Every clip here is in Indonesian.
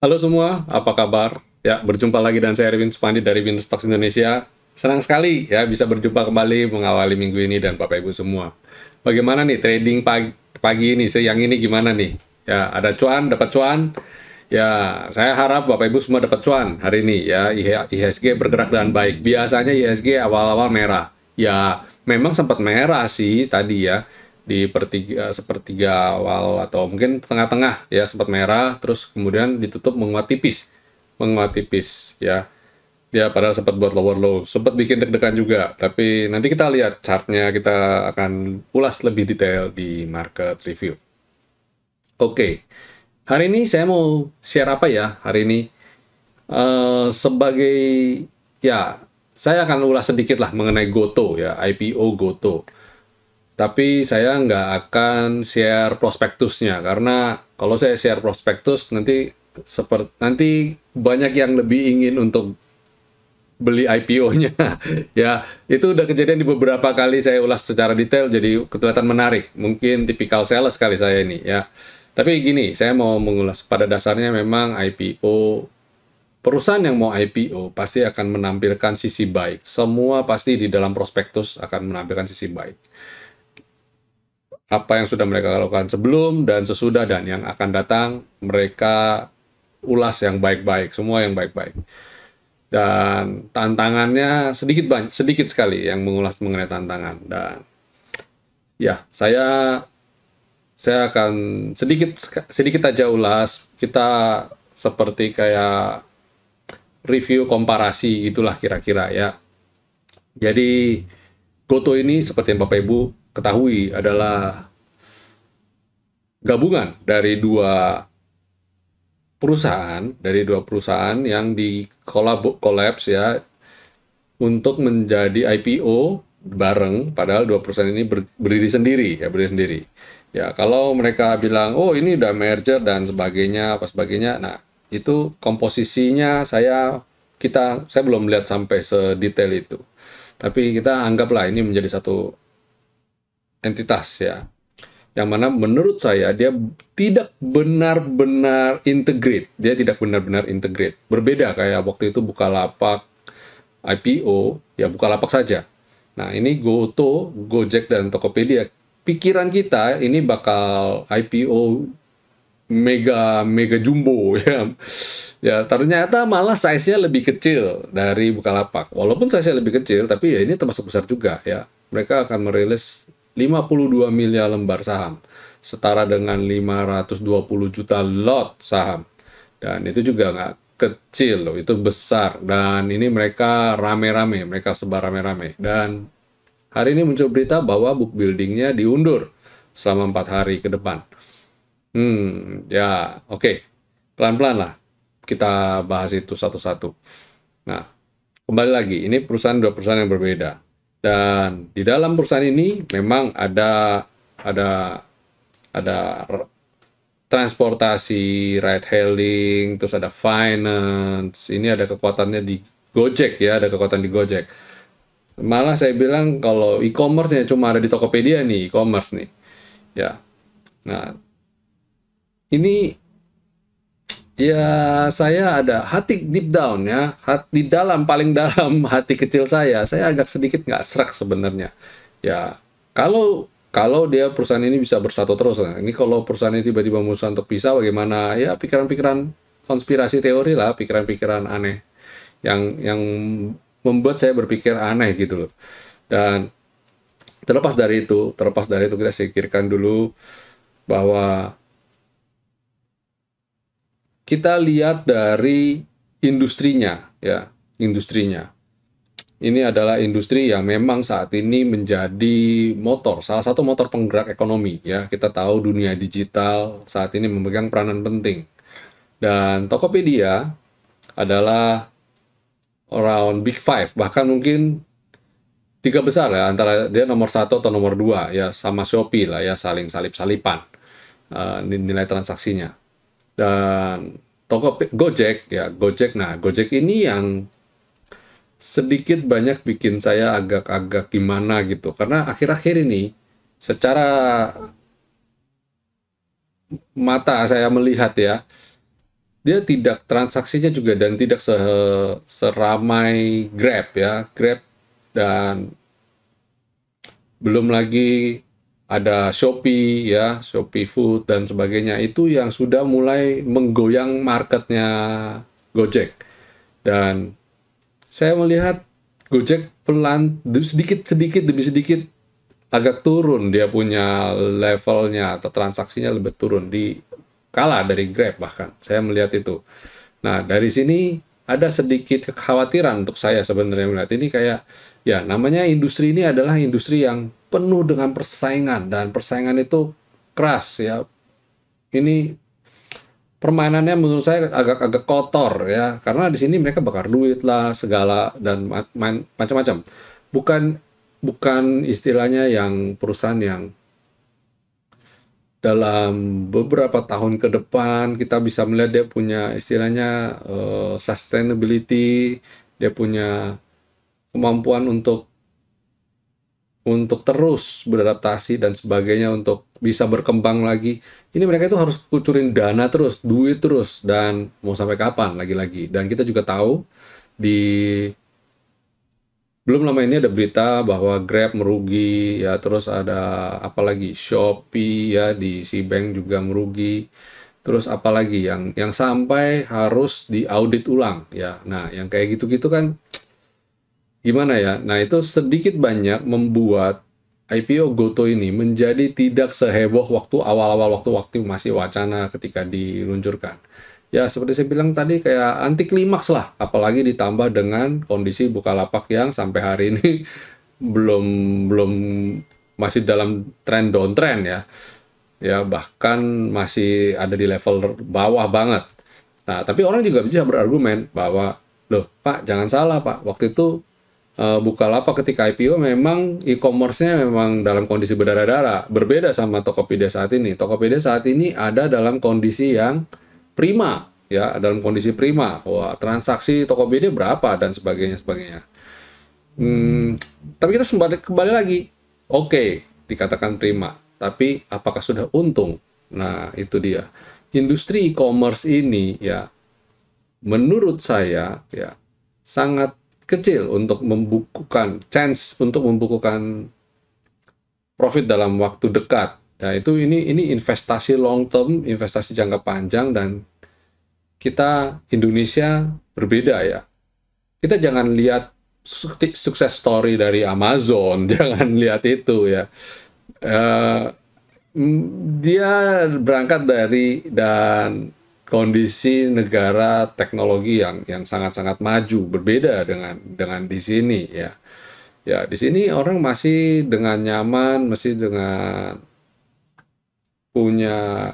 Halo semua, apa kabar? Ya, berjumpa lagi dan saya Erwin Supandi dari Winstocks Indonesia. Senang sekali ya bisa berjumpa kembali mengawali minggu ini dan Bapak Ibu semua. Bagaimana nih trading pagi ini, siang ini gimana nih? Ya, ada cuan, dapat cuan. Ya, saya harap Bapak Ibu semua dapat cuan hari ini ya. IHSG bergerak dengan baik. Biasanya IHSG awal-awal merah. Ya, memang sempat merah sih tadi ya di sepertiga awal atau mungkin tengah-tengah ya sempat merah terus kemudian ditutup menguat tipis ya dia padahal sempat buat lower low sempat bikin deg-degan juga tapi nanti kita lihat chartnya kita akan ulas lebih detail di market review. Oke, hari ini saya mau share apa ya hari ini. Sebagai ya saya akan ulas sedikit lah mengenai Goto ya, IPO Goto. Tapi saya nggak akan share prospektusnya karena kalau saya share prospektus nanti banyak yang lebih ingin untuk beli IPO-nya. Ya, itu udah kejadian di beberapa kali saya ulas secara detail jadi kelihatan menarik. Mungkin tipikal sales kali saya ini ya. Tapi gini, saya mau mengulas pada dasarnya memang IPO perusahaan yang mau IPO pasti akan menampilkan sisi baik. Semua pasti di dalam prospektus akan menampilkan sisi baik. Apa yang sudah mereka lakukan sebelum dan sesudah dan yang akan datang mereka ulas yang baik-baik, semua yang baik-baik. Dan tantangannya sedikit sekali yang mengulas mengenai tantangan dan ya saya akan sedikit sedikit aja ulas kita seperti kayak review komparasi gitulah kira-kira ya. Jadi Goto ini seperti yang Bapak Ibu ketahui adalah gabungan dari dua perusahaan yang di kolaps ya untuk menjadi IPO bareng padahal dua perusahaan ini berdiri sendiri. Ya, kalau mereka bilang oh ini udah merger dan sebagainya apa sebagainya. Nah, itu komposisinya saya belum melihat sampai sedetail itu. Tapi kita anggaplah ini menjadi satu entitas ya yang mana menurut saya dia tidak benar-benar integrate. Dia tidak benar-benar integrate. Berbeda kayak waktu itu Bukalapak IPO, ya Bukalapak saja. Nah, ini Goto, Gojek, dan Tokopedia. Pikiran kita ini bakal IPO mega mega jumbo ya. Ya, ternyata malah size-nya lebih kecil dari Bukalapak. Walaupun size-nya lebih kecil, tapi ya ini termasuk besar juga ya. Mereka akan merilis 52 miliar lembar saham, setara dengan 520 juta lot saham. Dan itu juga nggak kecil loh, itu besar. Dan ini mereka rame-rame, mereka sebar rame-rame. Dan hari ini muncul berita bahwa book building-nya diundur selama 4 hari ke depan. Ya, oke. Pelan-pelan lah kita bahas itu satu-satu. Nah, kembali lagi, ini dua perusahaan yang berbeda. Dan di dalam perusahaan ini memang ada transportasi, ride hailing, terus ada finance. Ini ada kekuatannya di Gojek ya, ada kekuatan di Gojek. Malah saya bilang kalau e-commerce-nya cuma ada di Tokopedia nih, e-commerce nih. Ya. Nah, ini ya saya ada hati deep down ya, di dalam paling dalam hati kecil saya agak sedikit nggak serak sebenarnya. Ya kalau kalau dia perusahaan ini bisa bersatu terus, nah, ini kalau perusahaan ini tiba-tiba memutuskan untuk pisah bagaimana? Ya pikiran-pikiran konspirasi teori lah, pikiran-pikiran aneh yang membuat saya berpikir aneh gitu loh. Dan terlepas dari itu kita singkirkan dulu bahwa kita lihat dari industrinya ya, industrinya. Ini adalah industri yang memang saat ini menjadi salah satu motor penggerak ekonomi ya. Kita tahu dunia digital saat ini memegang peranan penting. Dan Tokopedia adalah around Big Five, bahkan mungkin tiga besar ya, antara dia nomor satu atau nomor dua ya, sama Shopee lah ya, saling salip-salipan nilai transaksinya. Dan Gojek ya, Gojek ini yang sedikit banyak bikin saya agak-agak gimana gitu karena akhir-akhir ini secara mata saya melihat ya dia tidak transaksinya juga dan tidak seramai Grab ya, Grab, dan belum lagi ada Shopee ya, Shopee Food dan sebagainya, itu yang sudah mulai menggoyang marketnya Gojek. Dan saya melihat Gojek pelan sedikit demi sedikit agak turun, dia punya levelnya atau transaksinya lebih turun, di kalah dari Grab bahkan. Saya melihat itu. Nah, dari sini ada sedikit kekhawatiran untuk saya sebenarnya melihat ini, kayak ya namanya industri ini adalah industri yang penuh dengan persaingan, dan persaingan itu keras ya. Ini permainannya menurut saya agak-agak kotor ya, karena di sini mereka bakar duit lah segala dan macam-macam. Bukan bukan istilahnya yang perusahaan yang dalam beberapa tahun ke depan kita bisa melihat dia punya istilahnya sustainability, dia punya kemampuan untuk terus beradaptasi dan sebagainya, untuk bisa berkembang lagi. Ini mereka itu harus kucurin dana terus, duit terus, dan mau sampai kapan lagi-lagi. Dan kita juga tahu di belum lama ini ada berita bahwa Grab merugi ya, terus ada apalagi Shopee ya, di Cbank juga merugi. Terus apalagi yang sampai harus diaudit ulang ya. Nah, yang kayak gitu-gitu kan gimana ya? Nah, itu sedikit banyak membuat IPO Goto ini menjadi tidak seheboh waktu awal-awal, waktu masih wacana ketika diluncurkan. Ya, seperti saya bilang tadi, kayak anti klimaks lah, apalagi ditambah dengan kondisi Bukalapak yang sampai hari ini belum belum masih dalam tren downtrend ya. Ya, bahkan masih ada di level bawah banget. Nah, tapi orang juga bisa berargumen bahwa, loh Pak, jangan salah Pak, waktu itu Bukalapak ketika IPO memang e-commerce-nya memang dalam kondisi berdarah-darah. Berbeda sama Tokopedia saat ini. Tokopedia saat ini ada dalam kondisi yang prima, ya, dalam kondisi prima. Wah, transaksi Tokopedia berapa dan sebagainya, sebagainya. Tapi kita kembali lagi. Oke, dikatakan prima. Tapi apakah sudah untung? Nah, itu dia. Industri e-commerce ini ya, menurut saya ya sangat kecil untuk membukukan chance untuk membukukan profit dalam waktu dekat. Nah, ini investasi long term, investasi jangka panjang, dan kita Indonesia berbeda ya. Kita jangan lihat sukses story dari Amazon, jangan lihat itu ya. Dia berangkat dari dan kondisi negara teknologi yang sangat-sangat maju, berbeda dengan di sini ya. Ya, di sini orang masih dengan nyaman, masih dengan punya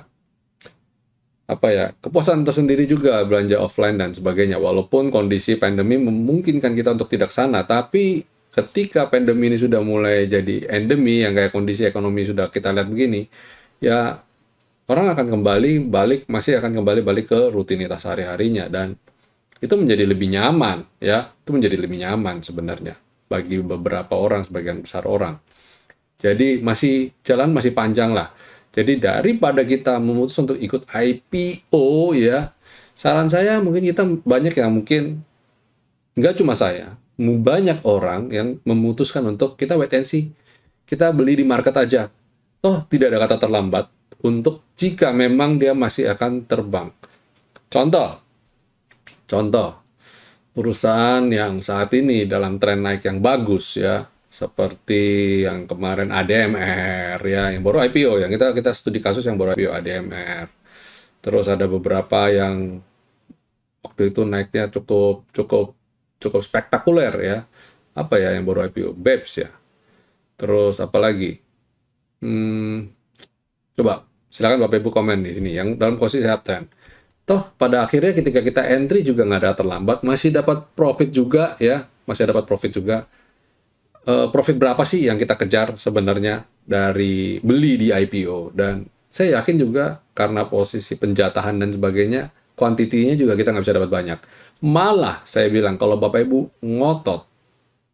apa ya, kepuasan tersendiri juga belanja offline dan sebagainya. Walaupun kondisi pandemi memungkinkan kita untuk tidak sana, tapi ketika pandemi ini sudah mulai jadi endemi, yang kayak kondisi ekonomi sudah kita lihat begini, ya orang akan masih akan kembali balik ke rutinitas hari-harinya, dan itu menjadi lebih nyaman ya, itu menjadi lebih nyaman sebenarnya bagi beberapa orang, sebagian besar orang. Jadi jalan masih panjang lah. Jadi daripada kita memutus untuk ikut IPO ya, saran saya mungkin kita banyak yang mungkin, nggak cuma saya, banyak orang yang memutuskan untuk kita wait and see. Kita beli di market aja. Toh tidak ada kata terlambat untuk jika memang dia masih akan terbang. Contoh, perusahaan yang saat ini dalam tren naik yang bagus ya, seperti yang kemarin ADMR ya, yang baru IPO, yang kita studi kasus yang baru IPO ADMR. Terus ada beberapa yang waktu itu naiknya cukup spektakuler ya. Apa ya yang baru IPO? BEPS ya. Terus apa lagi? Coba silakan Bapak Ibu komen di sini yang dalam posisi uptrend. Toh pada akhirnya ketika kita entry juga nggak ada terlambat, masih dapat profit juga ya, masih dapat profit juga. Profit berapa sih yang kita kejar sebenarnya dari beli di IPO? Dan saya yakin juga karena posisi penjatahan dan sebagainya, kuantitinya juga kita nggak bisa dapat banyak. Malah saya bilang kalau Bapak Ibu ngotot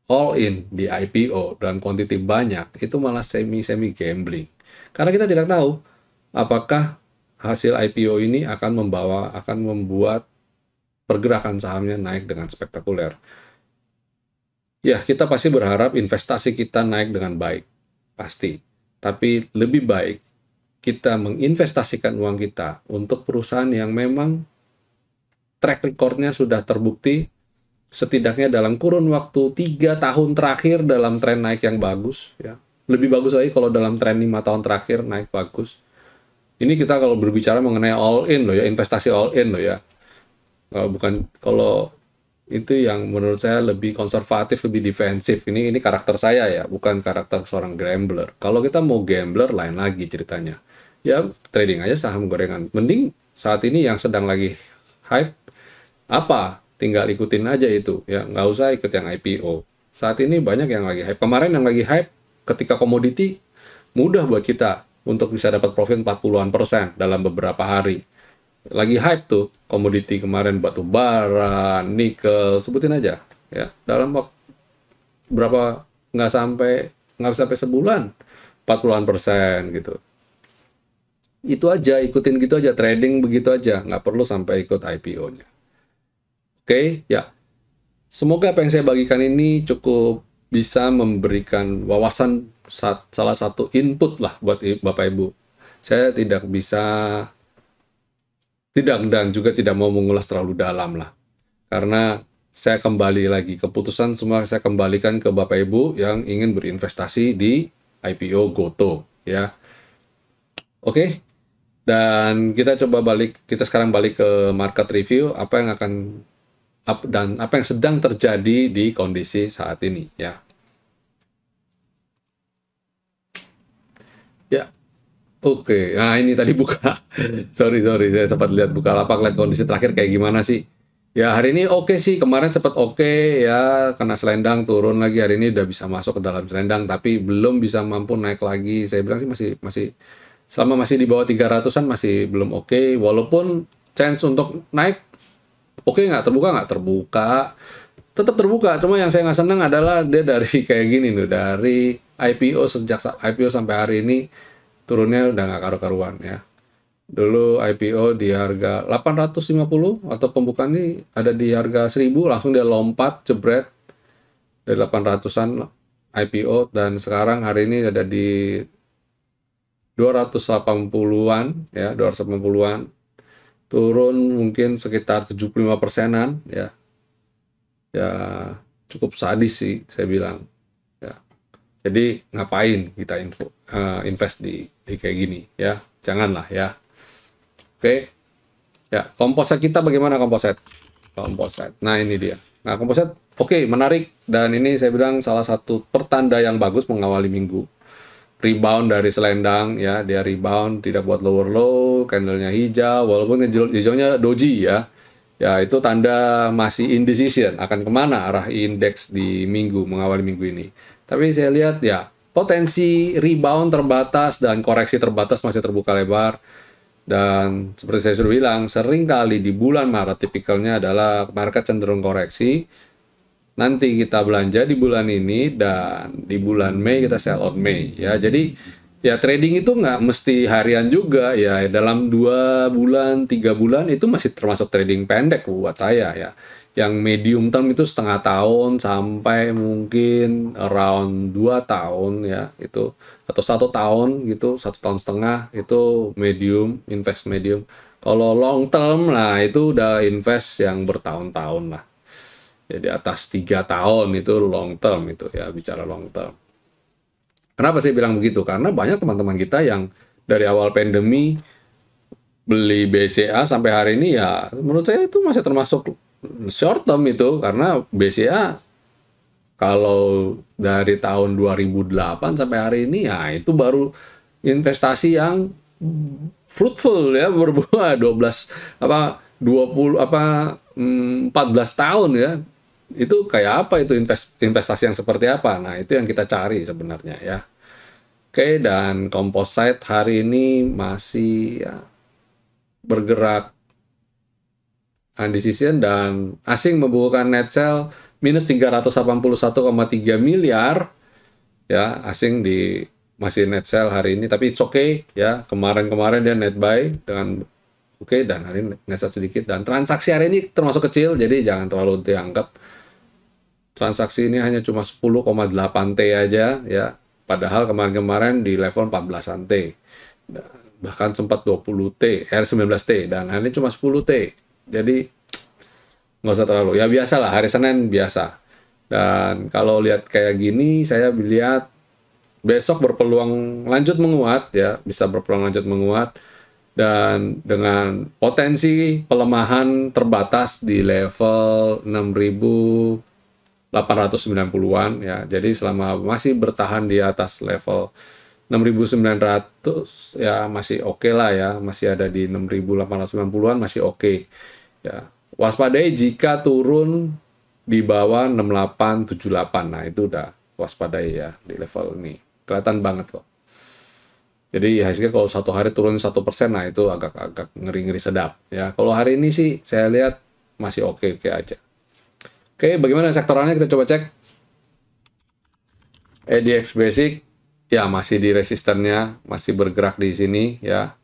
all in di IPO dan kuantiti banyak, itu malah semi gambling. Karena kita tidak tahu apakah hasil IPO ini akan membuat pergerakan sahamnya naik dengan spektakuler. Ya, kita pasti berharap investasi kita naik dengan baik, pasti. Tapi lebih baik kita menginvestasikan uang kita untuk perusahaan yang memang track record-nya sudah terbukti, setidaknya dalam kurun waktu 3 tahun terakhir dalam tren naik yang bagus. Ya. Lebih bagus lagi kalau dalam tren 5 tahun terakhir naik bagus. Ini kita kalau berbicara mengenai all in loh ya, investasi all in loh ya. Bukan kalau itu yang menurut saya lebih konservatif, lebih defensif. Ini karakter saya ya, bukan karakter seorang gambler. Kalau kita mau gambler, lain lagi ceritanya. Ya, trading aja saham gorengan. Mending saat ini yang sedang lagi hype, apa? Tinggal ikutin aja itu. Ya, nggak usah ikut yang IPO. Saat ini banyak yang lagi hype. Kemarin yang lagi hype, ketika komoditi, mudah buat kita untuk bisa dapat profit 40-an% dalam beberapa hari. Lagi hype tuh komoditi kemarin, batu bara, nikel, sebutin aja ya, dalam waktu berapa, nggak sampai sebulan 40-an% gitu. Itu aja, ikutin gitu aja, trading begitu aja, nggak perlu sampai ikut IPO-nya. Oke, ya, semoga apa yang saya bagikan ini cukup bisa memberikan wawasan, salah satu input lah buat Bapak Ibu. Saya dan juga tidak mau mengulas terlalu dalam lah. Karena saya kembali lagi, keputusan semua saya kembalikan ke Bapak Ibu yang ingin berinvestasi di IPO Gotoh ya. Oke. Dan kita sekarang balik ke market review, apa yang sedang terjadi di kondisi saat ini ya. Ya, oke, nah ini tadi buka. Sorry, saya sempat lihat Bukalapak, lihat kondisi terakhir kayak gimana sih. Ya hari ini oke sih, kemarin sempat oke ya, karena selendang turun lagi, hari ini udah bisa masuk ke dalam selendang, tapi belum bisa mampu naik lagi. Saya bilang sih masih selama masih di bawah 300-an masih belum oke, walaupun chance untuk naik oke nggak? Terbuka nggak? Terbuka. Tetap terbuka, cuma yang saya nggak senang adalah dia dari kayak gini nih, dari sejak IPO sampai hari ini, turunnya udah nggak karu-karuan ya. Dulu IPO di harga 850 atau pembukaan ini ada di harga 1000, langsung dia lompat jebret dari 800-an IPO, dan sekarang hari ini ada di 280-an ya, 280-an. Turun mungkin sekitar 75%-an ya. Ya cukup sadis sih saya bilang. Ya. Jadi ngapain kita invest di kayak gini ya? Janganlah ya. Oke. Ya, komposit kita bagaimana komposit? Nah, ini dia. Nah, komposit menarik, dan ini saya bilang salah satu pertanda yang bagus mengawali minggu. Rebound dari selendang ya, dia rebound, tidak buat lower low, candlenya hijau, walaupun hijaunya doji ya. Ya, itu tanda masih indecision akan kemana arah indeks di mengawali minggu ini. Tapi saya lihat ya, potensi rebound terbatas dan koreksi terbatas masih terbuka lebar. Dan seperti saya sudah bilang, seringkali di bulan Maret tipikalnya adalah market cenderung koreksi. Nanti kita belanja di bulan ini, dan di bulan Mei kita sell on Mei ya. Jadi ya trading itu nggak mesti harian juga ya, dalam 2 bulan 3 bulan itu masih termasuk trading pendek buat saya ya. Yang medium term itu setengah tahun sampai mungkin around 2 tahun ya, itu atau 1 tahun gitu, 1,5 tahun itu invest medium. Kalau long term lah itu udah invest yang bertahun-tahun lah ya, di atas 3 tahun itu long term, itu ya bicara long term. Kenapa saya bilang begitu? Karena banyak teman-teman kita yang dari awal pandemi beli BCA sampai hari ini ya, menurut saya itu masih termasuk short term itu, karena BCA kalau dari tahun 2008 sampai hari ini ya itu baru investasi yang fruitful ya, berbuah 14 tahun ya. Itu kayak apa itu investasi yang seperti apa? Nah, itu yang kita cari sebenarnya ya. Oke, dan composite hari ini masih ya, bergerak undecision, dan asing membukukan net sell minus 381,3 miliar ya, asing di masih net sell hari ini, tapi it's okay ya. Kemarin-kemarin dia net buy dengan oke, dan hari ini net sell sedikit, dan transaksi hari ini termasuk kecil, jadi jangan terlalu dianggap. Transaksi ini hanya cuma 10,8 T aja ya, padahal kemarin-kemarin di level 14-an T. Bahkan sempat 20 T, 19 T, dan hari ini cuma 10 T. Jadi nggak usah terlalu, ya biasa lah, hari Senin biasa. Dan kalau lihat kayak gini, saya lihat besok berpeluang lanjut menguat ya, bisa berpeluang lanjut menguat, dan dengan potensi pelemahan terbatas di level 6.890-an ya. Jadi selama masih bertahan di atas level 6.900 ya masih oke lah ya, masih ada di 6.890-an masih oke ya. Waspadai jika turun di bawah 6878. Nah, itu udah waspadai ya di level ini. Kelihatan banget kok. Jadi IHSG kalau satu hari turun 1%, nah itu agak ngeri-ngeri sedap ya. Kalau hari ini sih saya lihat masih oke-oke aja. Oke, bagaimana sektoralnya, kita coba cek. ADX Basic ya masih di resistennya, masih bergerak di sini ya.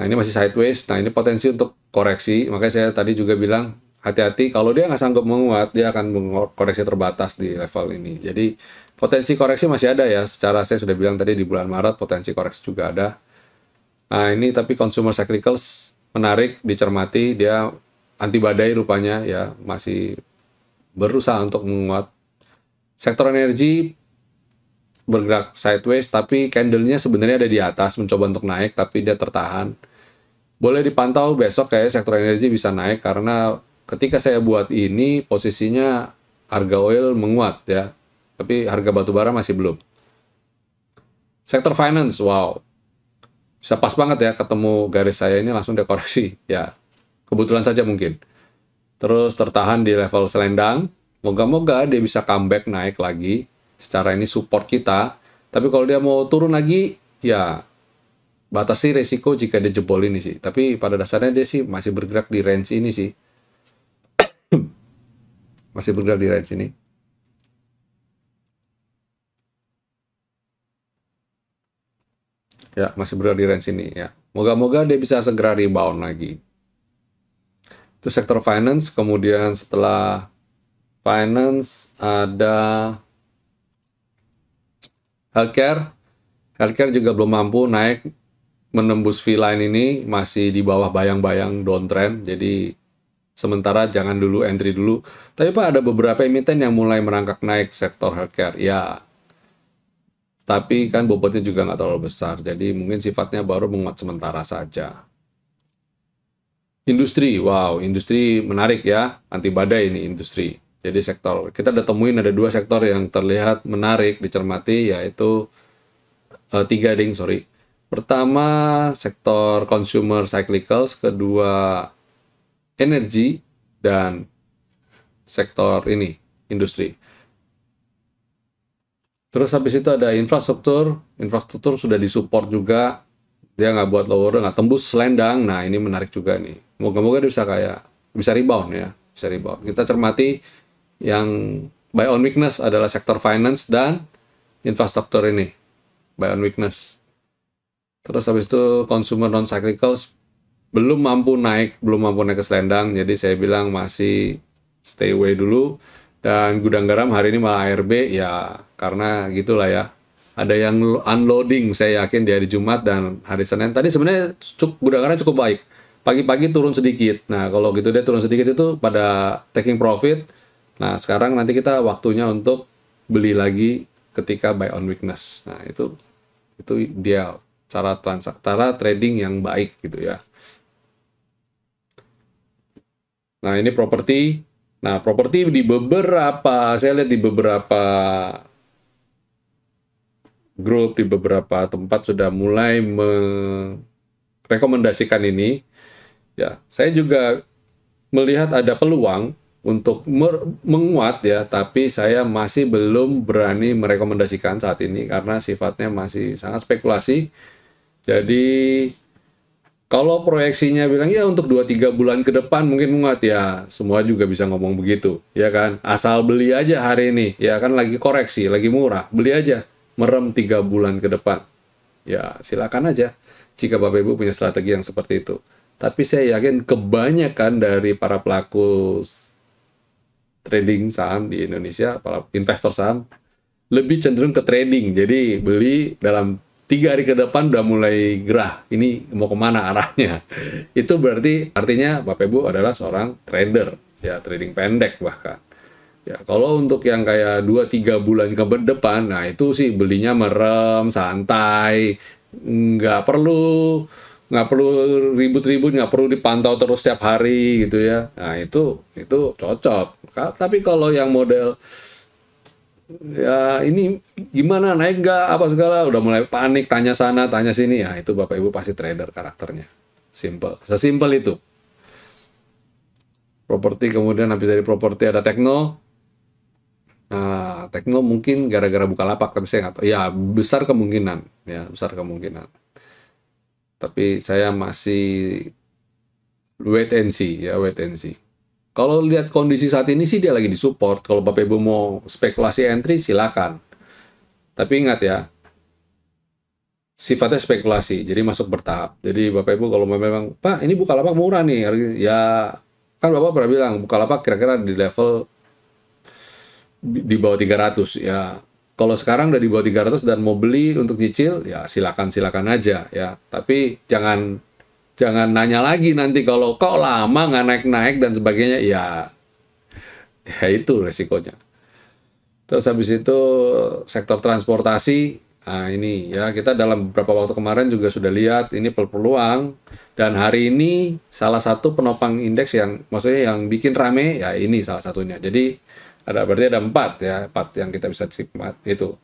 Nah, ini masih sideways. Nah, ini potensi untuk koreksi. Makanya saya tadi juga bilang hati-hati, kalau dia nggak sanggup menguat, dia akan koreksi terbatas di level ini. Jadi potensi koreksi masih ada ya. Secara saya sudah bilang tadi di bulan Maret potensi koreksi juga ada. Nah, ini tapi consumer cyclicals menarik dicermati, dia anti badai rupanya ya, masih berusaha untuk menguat. Sektor energi bergerak sideways, tapi candle-nya sebenarnya ada di atas, mencoba untuk naik, tapi dia tertahan. Boleh dipantau besok kayak sektor energi bisa naik, karena ketika saya buat ini, posisinya harga oil menguat ya, tapi harga batubara masih belum. Sektor finance, wow, bisa pas banget ya, ketemu garis saya ini langsung dekoreksi ya, kebetulan saja mungkin. Terus tertahan di level selendang, moga-moga dia bisa comeback naik lagi. Secara ini support kita, tapi kalau dia mau turun lagi, ya batasi resiko jika dia jebol ini sih. Tapi pada dasarnya dia sih masih bergerak di range ini sih. Masih bergerak di range ini. Ya, masih bergerak di range ini ya. Moga-moga dia bisa segera rebound lagi. Itu sektor finance, kemudian setelah finance ada healthcare. Healthcare juga belum mampu naik menembus V-line ini, masih di bawah bayang-bayang downtrend. Jadi sementara jangan dulu entry dulu. Tapi Pak, ada beberapa emiten yang mulai merangkak naik sektor healthcare. Ya, tapi kan bobotnya juga nggak terlalu besar. Jadi mungkin sifatnya baru menguat sementara saja. Industri, wow, industri menarik ya. Anti badai ini industri. Jadi sektor, kita udah temuin ada dua sektor yang terlihat menarik dicermati, yaitu tiga ding, sorry. Pertama, sektor consumer cyclicals, kedua energi, dan sektor ini, industri. Terus habis itu ada infrastruktur, infrastruktur sudah disupport juga, dia nggak buat lower, nggak tembus selendang, nah ini menarik juga nih. Moga-moga dia bisa bisa rebound ya, bisa rebound. Kita cermati yang buy on weakness adalah sektor finance dan infrastruktur ini. Buy on weakness. Terus habis itu consumer non cyclicals belum mampu naik ke selendang, jadi saya bilang masih stay away dulu. Dan gudang garam hari ini malah ARB ya, karena gitulah ya. Ada yang unloading, saya yakin di hari Jumat dan hari Senin. Tadi sebenarnya gudang garam cukup baik. Pagi-pagi turun sedikit. Nah, kalau gitu dia turun sedikit itu pada taking profit. Nah, sekarang nanti kita waktunya untuk beli lagi ketika buy on weakness. Nah, itu dia cara trading yang baik gitu ya. Nah, ini properti. Nah, properti di beberapa, saya lihat di beberapa grup, di beberapa tempat sudah mulai merekomendasikan ini. Ya, saya juga melihat ada peluang untuk menguat ya, tapi saya masih belum berani merekomendasikan saat ini karena sifatnya masih sangat spekulasi. Jadi kalau proyeksinya bilang ya untuk 2-3 bulan ke depan mungkin menguat ya, semua juga bisa ngomong begitu, ya kan? Asal beli aja hari ini, ya kan lagi koreksi, lagi murah, beli aja. merem 3 bulan ke depan. Ya, silakan aja jika Bapak Ibu punya strategi yang seperti itu. Tapi saya yakin kebanyakan dari para pelaku trading saham di Indonesia, para investor saham, lebih cenderung ke trading. Jadi beli dalam 3 hari ke depan udah mulai gerah. Ini mau kemana arahnya? Itu berarti artinya Bapak Ibu adalah seorang trader, ya trading pendek bahkan. Ya, kalau untuk yang kayak 2-3 bulan ke depan, nah itu sih belinya merem, santai, nggak perlu ribut-ribut, nggak perlu dipantau terus setiap hari gitu ya. Nah itu cocok. Tapi kalau yang model ya ini gimana naik nggak apa segala, udah mulai panik, tanya sana, tanya sini, ya itu Bapak Ibu pasti trader karakternya. Simple, sesimpel itu. Properti, kemudian habis dari properti ada Tekno. Nah, Tekno mungkin gara-gara Bukalapak, tapi saya nggak tahu. Ya, besar kemungkinan. Ya, besar kemungkinan. Tapi saya masih wait and see, ya, wait and see. Kalau lihat kondisi saat ini sih dia lagi di support. Kalau Bapak Ibu mau spekulasi entry, silakan. Tapi ingat ya, sifatnya spekulasi, jadi masuk bertahap. Jadi Bapak Ibu kalau memang, Pak, ini Bukalapak murah nih, ya kan Bapak pernah bilang, Bukalapak kira-kira di level di bawah 300 ya. Kalau sekarang udah di bawah 300 dan mau beli untuk nyicil, ya silakan aja ya. Tapi jangan nanya lagi nanti kalau kok lama nggak naik-naik dan sebagainya, ya itu resikonya. Terus habis itu sektor transportasi, nah ini ya kita dalam beberapa waktu kemarin juga sudah lihat ini peluang, dan hari ini salah satu penopang indeks yang maksudnya yang bikin rame ya ini salah satunya. Jadi berarti ada 4 yang kita bisa cermat itu.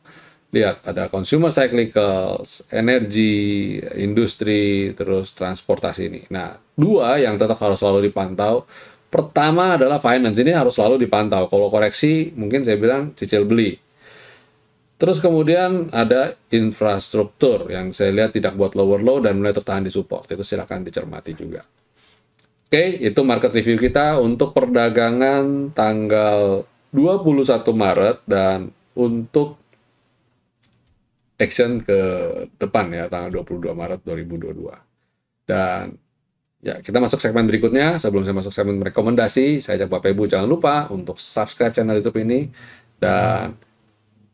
Lihat, ada consumer cyclicals, energi, industri, terus transportasi ini. Nah, 2 yang tetap harus selalu dipantau. Pertama adalah finance, ini harus selalu dipantau. Kalau koreksi, mungkin saya bilang cicil beli. Terus kemudian ada infrastruktur, yang saya lihat tidak buat lower low dan mulai tertahan di support. Itu silakan dicermati juga. Oke, itu market review kita untuk perdagangan tanggal 21 Maret, dan untuk action ke depan ya tanggal 22 Maret 2022. Dan ya kita masuk segmen berikutnya. Sebelum saya masuk segmen rekomendasi, saya ajak Bapak Ibu jangan lupa untuk subscribe channel YouTube ini, dan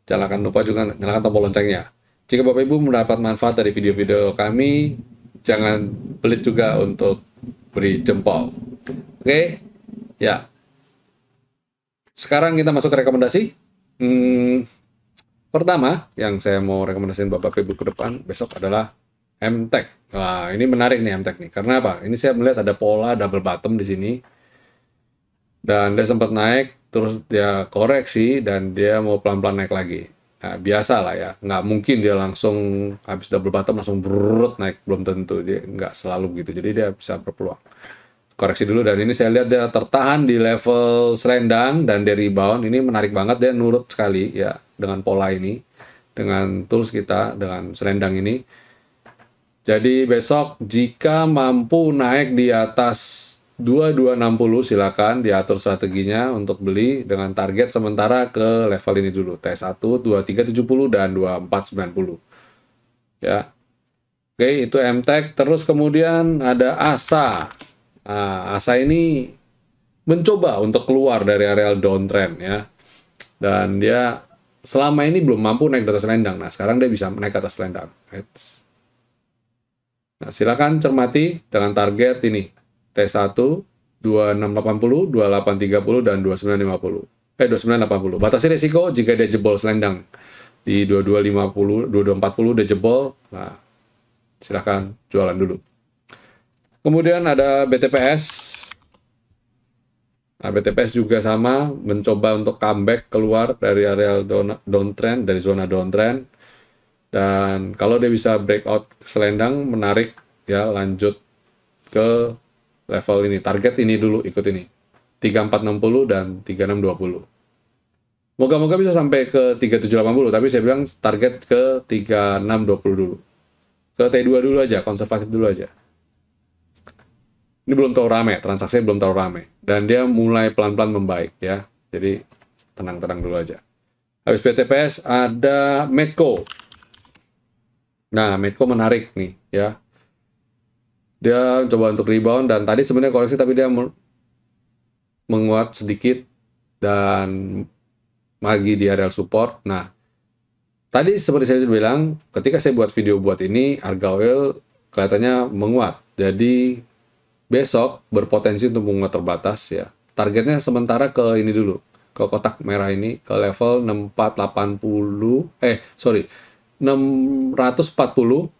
jangan lupa juga nyalakan tombol loncengnya. Jika Bapak Ibu mendapat manfaat dari video-video kami, jangan pelit juga untuk beri jempol. Oke? Ya. Sekarang kita masuk ke rekomendasi. Pertama, yang saya mau rekomendasiin Bapak Ibu ke depan besok adalah MTech. Wah, ini menarik nih MTech nih. Karena apa? Ini saya melihat ada pola double bottom di sini. Dan dia sempat naik, terus dia koreksi, dan dia mau pelan-pelan naik lagi. Nah, biasa lah ya. Nggak mungkin dia langsung habis double bottom langsung brrrr naik. Belum tentu. Dia nggak selalu begitu. Jadi dia bisa berpeluang. Koreksi dulu, dan ini saya lihat dia tertahan di level selendang dan dia rebound. Ini menarik banget, dia nurut sekali ya dengan pola ini, dengan tools kita, dengan selendang ini. Jadi besok jika mampu naik di atas 2260, silakan diatur strateginya untuk beli dengan target sementara ke level ini dulu, T1 2370 dan 2490 ya. Oke, itu MTech. Terus kemudian ada ASA. Nah, ASA ini mencoba untuk keluar dari area downtrend ya. Dan dia selama ini belum mampu naik ke atas selendang. Nah, sekarang dia bisa naik ke atas selendang. Nah, silakan cermati dengan target ini. T1 2680, 2830 dan 2950. 2980. Batasi risiko jika dia jebol selendang di 2250, 2240 dia jebol. Nah, silakan jualan dulu. Kemudian ada BTPS. Nah, BTPS juga sama, mencoba untuk comeback keluar dari area downtrend, dari zona downtrend. Dan kalau dia bisa breakout selendang, menarik ya, lanjut ke level ini. Target ini dulu, ikut ini. 3460 dan 3620. Moga-moga bisa sampai ke 3780, tapi saya bilang target ke 3620 dulu. Ke T2 dulu aja, konservatif dulu aja. Ini belum terlalu rame, transaksinya belum terlalu rame. Dan dia mulai pelan-pelan membaik ya. Jadi tenang-tenang dulu aja. Habis PTPS ada Medco. Nah, Medco menarik nih ya. Dia coba untuk rebound dan tadi sebenarnya koreksi tapi dia menguat sedikit dan lagi di area support. Nah, tadi seperti saya sudah bilang, ketika saya buat video buat ini, harga oil kelihatannya menguat. Jadi besok berpotensi untuk menguat terbatas ya. Targetnya sementara ke ini dulu, ke kotak merah ini, ke level 6480, 640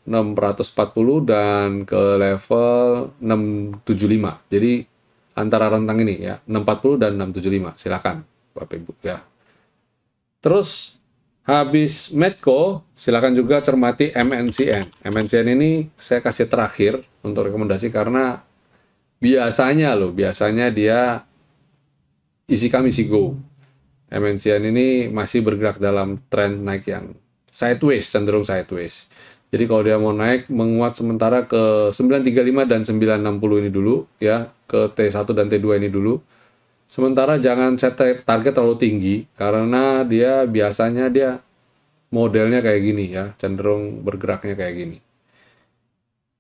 dan ke level 675. Jadi antara rentang ini ya, 640 dan 675. Silakan Bapak Ibu ya. Terus habis Medco, silakan juga cermati MNCN. MNCN ini saya kasih terakhir untuk rekomendasi karena biasanya dia isi come isi go. MNCN ini masih bergerak dalam tren naik yang sideways, cenderung sideways. Jadi kalau dia mau naik, menguat sementara ke 935 dan 960 ini dulu, ya, ke T1 dan T2 ini dulu. Sementara jangan set target terlalu tinggi, karena dia biasanya dia modelnya kayak gini ya, cenderung bergeraknya kayak gini.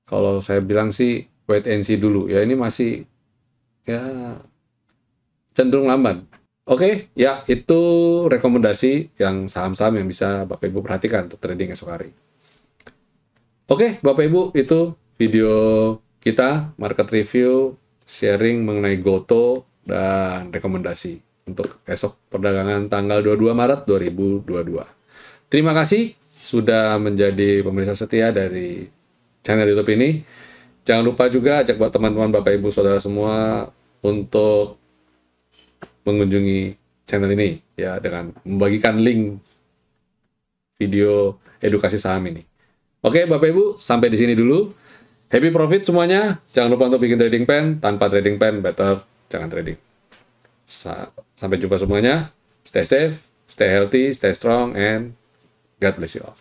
Kalau saya bilang sih, wait and see dulu. Ya, ini masih ya cenderung lamban. Oke, ya itu rekomendasi yang saham-saham yang bisa Bapak Ibu perhatikan untuk trading esok hari. Oke, Bapak Ibu, itu video kita, market review, sharing mengenai GoTo, dan rekomendasi untuk esok perdagangan tanggal 22 Maret 2022. Terima kasih sudah menjadi pemirsa setia dari channel YouTube ini. Jangan lupa juga ajak buat teman-teman Bapak Ibu Saudara semua untuk mengunjungi channel ini ya dengan membagikan link video edukasi saham ini. Oke, Bapak Ibu, sampai di sini dulu. Happy profit semuanya. Jangan lupa untuk bikin trading plan. Tanpa trading plan, better jangan trading. Sampai jumpa semuanya. Stay safe, stay healthy, stay strong, and God bless you all.